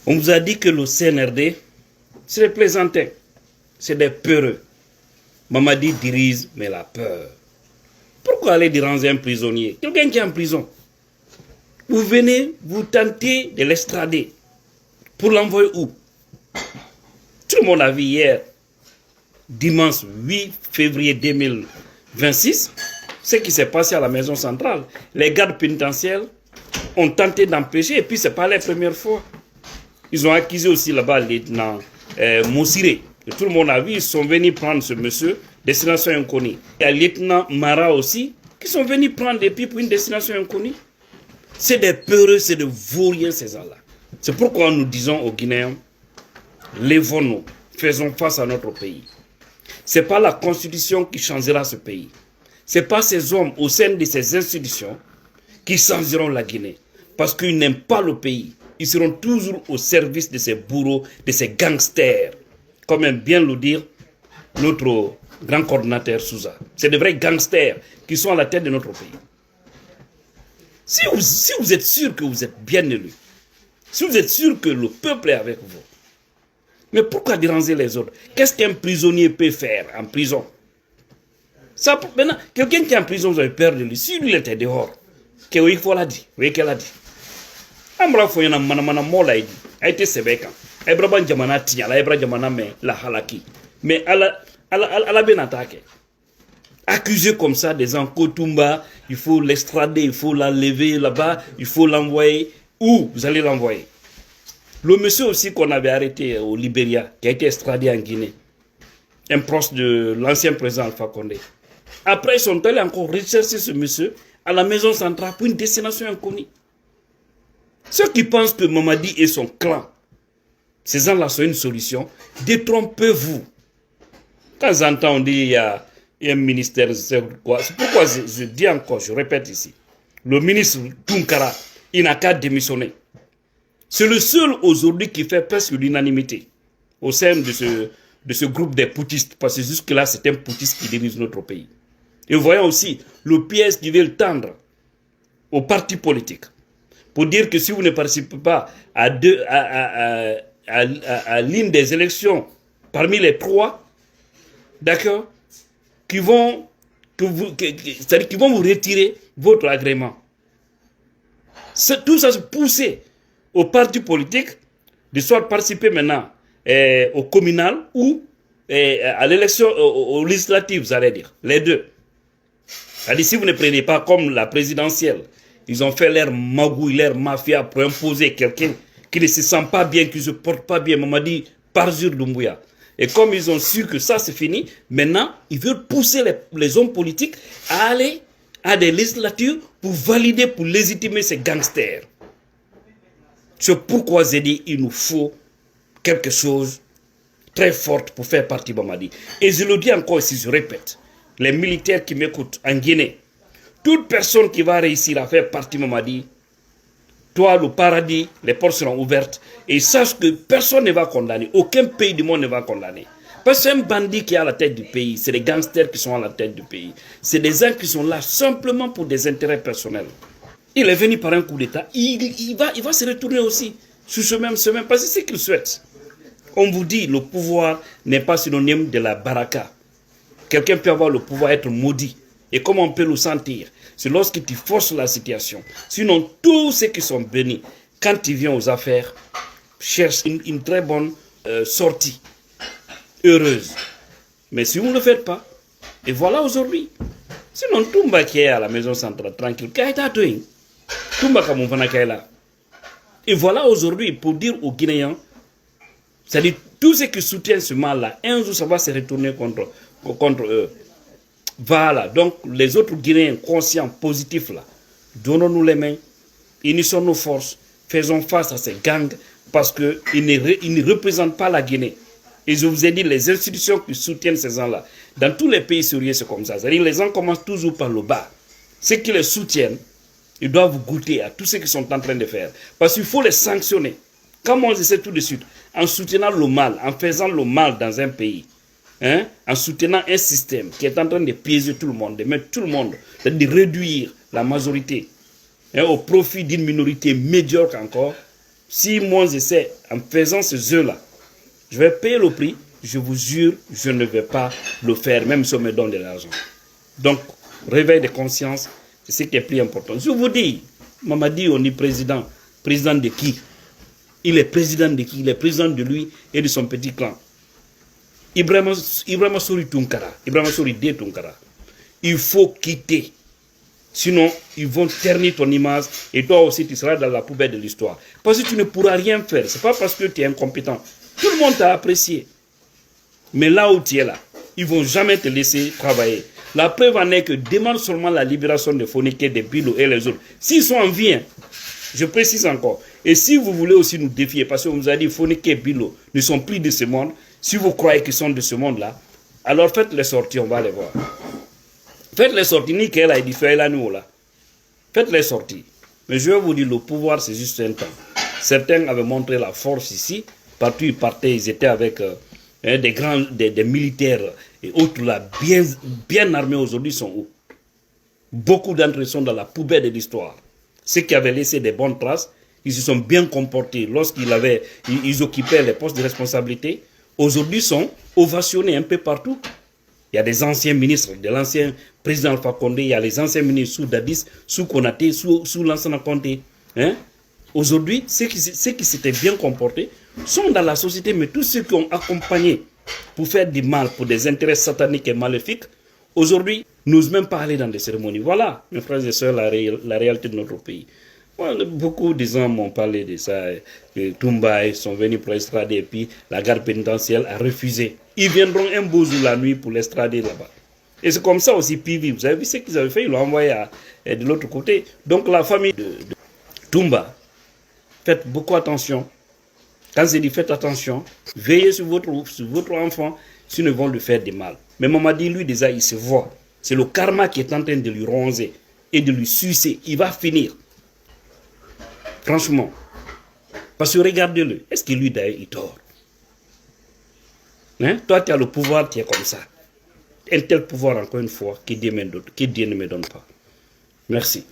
On vous a dit que le CNRD, c'est des plaisantins, c'est des peureux. Mamadi dirige, mais la peur. Pourquoi aller déranger un prisonnier? Quelqu'un qui est en prison. Vous venez, vous tentez de l'extrader. Pour l'envoyer où? Tout le monde a vu hier, dimanche 8 février 2026, ce qui s'est passé à la maison centrale. Les gardes pénitentiaires ont tenté d'empêcher, et puis ce n'est pas la première fois. Ils ont accusé aussi là-bas le lieutenant Moussiré. Tout le monde a vu, ils sont venus prendre ce monsieur, destination inconnue. Il y a le lieutenant Mara aussi, qui sont venus prendre des pipes pour une destination inconnue. C'est des peureux, c'est des vauriens, ces gens-là. C'est pourquoi nous disons aux Guinéens, lèvons-nous, faisons face à notre pays. Ce n'est pas la constitution qui changera ce pays. Ce n'est pas ces hommes au sein de ces institutions qui changeront la Guinée. Parce qu'ils n'aiment pas le pays. Ils seront toujours au service de ces bourreaux, de ces gangsters. Comme aime bien le dire notre grand coordinateur Souza. C'est de vrais gangsters qui sont à la tête de notre pays. Si vous êtes sûr que vous êtes bien élu, si vous êtes sûr que le peuple est avec vous, mais pourquoi déranger les autres? Qu'est-ce qu'un prisonnier peut faire en prison? Ça, maintenant, quelqu'un qui est en prison, vous avez peur de lui. Si lui il était dehors, qu'il faut la dire, oui qu'elle a dit. Amra fo yana mana mola idi. A été sebeka. Ebraba jamana tiya la ebra jamana me la halaki. Mais ala ben attaqué. Accusé comme ça des gens Kotumba, il faut l'extrader, il faut l'enlever là-bas, il faut l'envoyer. Où vous allez l'envoyer? Le monsieur aussi qu'on avait arrêté au Libéria, qui a été extradé en Guinée, un proche de l'ancien président Alpha Condé. Après, ils sont allés encore rechercher ce monsieur à la maison centrale pour une destination inconnue. Ceux qui pensent que Mamadi et son clan, ces gens-là sont une solution, détrompez-vous. Quand j'entends dire il y a un ministère, c'est pourquoi je dis encore, je répète ici, le ministre Tunkara, il n'a qu'à démissionner. C'est le seul aujourd'hui qui fait presque l'unanimité au sein de ce groupe des poutistes, parce que jusque-là, c'est un poutiste qui dirige notre pays. Et voyons aussi le piège qui veut tendre aux partis politiques pour dire que si vous ne participez pas à l'une des élections parmi les trois, d'accord, qui vont vous retirer votre agrément. Tout ça, c'est poussé aux partis politiques de soit participer maintenant au communal ou à l'élection, aux législatives, vous allez dire, les deux. C'est-à-dire, si vous ne prenez pas comme la présidentielle, ils ont fait leur magouille, leur mafia pour imposer quelqu'un qui ne se sent pas bien, qui ne se porte pas bien, Mamadi Parjur Doumbouya. Et comme ils ont su que ça c'est fini, maintenant, ils veulent pousser les hommes politiques à aller à des législatures pour valider, pour légitimer ces gangsters. C'est pourquoi j'ai dit il nous faut quelque chose très fort pour faire partie de Mamadi. Et je le dis encore ici, je répète, les militaires qui m'écoutent en Guinée, toute personne qui va réussir à faire partie de Mamadi, toi, le paradis, les portes seront ouvertes. Et sache que personne ne va condamner. Aucun pays du monde ne va condamner. Parce que c'est un bandit qui est à la tête du pays. C'est les gangsters qui sont à la tête du pays. C'est des gens qui sont là simplement pour des intérêts personnels. Il est venu par un coup d'État. Il va se retourner aussi sur ce même chemin. Parce que c'est ce qu'il souhaite. On vous dit, le pouvoir n'est pas synonyme de la baraka. Quelqu'un peut avoir le pouvoir, être maudit. Et comment on peut le sentir? C'est lorsque tu forces la situation. Sinon, tous ceux qui sont bénis, quand tu viens aux affaires, cherchent une très bonne sortie, heureuse. Mais si vous ne le faites pas, et voilà aujourd'hui. Sinon, Toumba qui est à la maison centrale, tranquille, Toumba qui est là. Et voilà aujourd'hui, pour dire aux Guinéens, c'est-à-dire tous ceux qui soutiennent ce mal-là, un jour ça va se retourner contre eux. Voilà, donc les autres Guinéens conscients, positifs là, donnons-nous les mains, unissons nos forces, faisons face à ces gangs parce qu'ils ne représentent pas la Guinée. Et je vous ai dit, les institutions qui soutiennent ces gens-là, dans tous les pays sérieux, c'est comme ça. C'est-à-dire les gens commencent toujours par le bas. Ceux qui les soutiennent, ils doivent goûter à tout ce qu'ils sont en train de faire. Parce qu'il faut les sanctionner. Comme on le sait tout de suite, en soutenant le mal, en faisant le mal dans un pays. En soutenant un système qui est en train de piéger tout le monde, de mettre tout le monde, de réduire la majorité au profit d'une minorité médiocre encore, Si moi j'essaie, en faisant ces œufs-là, je vais payer le prix, je vous jure, je ne vais pas le faire, même si on me donne de l'argent. Donc, réveil de conscience, c'est ce qui est plus important. Je vous dis, Mamadi, on est président. Président de qui? Il est président de qui? Il est président de lui et de son petit clan. Ibrahima Sori Tunkara, Ibrahima Sori De Tunkara. Il faut quitter. Sinon, ils vont ternir ton image et toi aussi, tu seras dans la poubelle de l'histoire. Parce que tu ne pourras rien faire. Ce n'est pas parce que tu es incompétent. Tout le monde t'a apprécié. Mais là où tu es là, ils ne vont jamais te laisser travailler. La preuve en est que demande seulement la libération de Fonéké, de Bilo et les autres. S'ils sont en vie, hein, je précise encore. Et si vous voulez aussi nous défier, parce qu'on nous a dit Fonéké et Bilo ne sont plus de ce monde, si vous croyez qu'ils sont de ce monde-là, alors faites les sorties, on va les voir. Faites les sorties, nickel, a dit là, nous là. Faites les sorties. Mais je vais vous dire, le pouvoir, c'est juste un temps. Certains avaient montré la force ici. Partout ils partaient, ils étaient avec des militaires et autres là, bien armés aujourd'hui sont où? Beaucoup d'entre eux sont dans la poubelle de l'histoire. Ceux qui avaient laissé des bonnes traces, ils se sont bien comportés lorsqu'ils occupaient les postes de responsabilité. Aujourd'hui, sont ovationnés un peu partout. Il y a des anciens ministres, de l'ancien président Alpha Condé, il y a les anciens ministres sous Dadis, sous Konaté, sous l'ancien Conté. Hein? Aujourd'hui, ceux qui s'étaient bien comportés sont dans la société, mais tous ceux qui ont accompagné pour faire du mal, pour des intérêts sataniques et maléfiques, aujourd'hui, n'osent même pas aller dans des cérémonies. Voilà, mes frères et sœurs, la réalité de notre pays. Bon, beaucoup de gens m'ont parlé de ça. Toumba, ils sont venus pour l'extrader et puis la garde pénitentiaire a refusé. Ils viendront un beau jour la nuit pour l'extrader là-bas. Et c'est comme ça aussi, Pivi. Vous avez vu ce qu'ils avaient fait? Ils l'ont envoyé de l'autre côté. Donc la famille de Toumba, faites beaucoup attention. Quand je dis faites attention, veillez sur votre enfant, sinon ils vont lui faire du mal. Mais Mamadi, lui, déjà, il se voit. C'est le karma qui est en train de lui roncer et de lui sucer. Il va finir. Franchement. Parce que regardez-le. Est-ce que lui, d'ailleurs, il dort? Hein? Toi, tu as le pouvoir, tu es comme ça. Un tel pouvoir, encore une fois, que Dieu ne me donne pas. Merci.